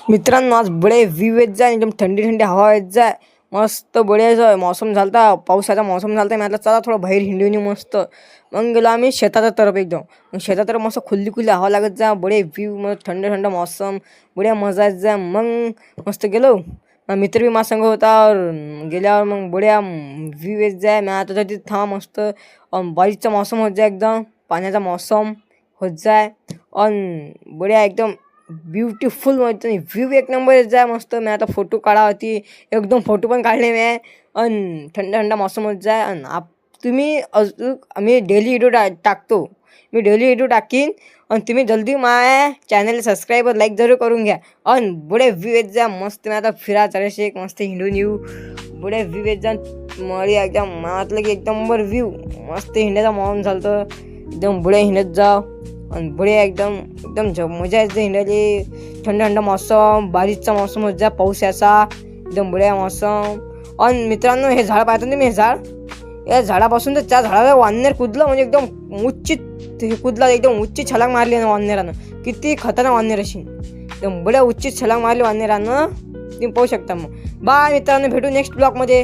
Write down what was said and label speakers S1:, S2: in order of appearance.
S1: मित्रांनो आज बडे व्ह्यू येत जाय, एकदम थंडी थंडी हवा येत जाय, मस्त बढिया मौसम झालता, पावसाचा मौसम झालता. मी आता चला थोडं बाहेर हिंडून मस्त. मग गेलो आम्ही शेताच्या तरफ एकदम. मग शेतात तर मस्त खुल्ली खुल्ली हवा लागत जा, बडे व्ह्यू, मग थंड थंड मौसम, बढिया मजा येत जा. मग मस्त गेलो. मित्र बी माझ्या संग होता. गेल्यावर मग बढिया व्ह्यू येत जाय. मी आता तिथे थांबा मस्त. बारिशचा मौसम होत जाय, एकदम पाण्याचा मौसम होत जाय. बढिया एकदम ब्युटिफुल व्ह्यू एक नंबर येत जाय मस्त. मी आता फोटो काढा होती, एकदम फोटो पण काढले मी. थंड थंड मौसम होत जाय. तुम्ही अजून मी डेली व्हिडिओ टाकतो. मी डेली व्हिडिओ टाकीन. तुम्ही जल्दी माझ्या चॅनल सबस्क्राईब लाईक जरूर करून घ्या. बडे व्ह्यू येत जा मस्त. मी आता फिरा चालायचे एक मस्त हिंडून येऊ. बडे व्ह्यू येत जा मळी एकदम म्हटलं की एकदम नंबर व्ह्यू मस्त. हिंडायचा मौन झालं एकदम बडे हिंडत जाव. बढिया एकदम एकदम मजा येते हिंडायला. थंड थंड मौसम, बारिशचा मौसम होत जा, पावसाचा एकदम बढिया मौसम. मित्रांनो हे झाड पाहतो तुम्ही, हे झाड, या झाडापासून तर त्या झाडाला वानर कुदलं, म्हणजे एकदम उच्चित कुदला, एकदम उच्ची छलांग मारली ना वानरानं. किती खतरनाक वानर अशी, एकदम बढिया उच्चित छलांग मारली वानरानं. तुम्ही पाहू शकता. मग बाय मित्रांनो, भेटू नेक्स्ट ब्लॉगमध्ये.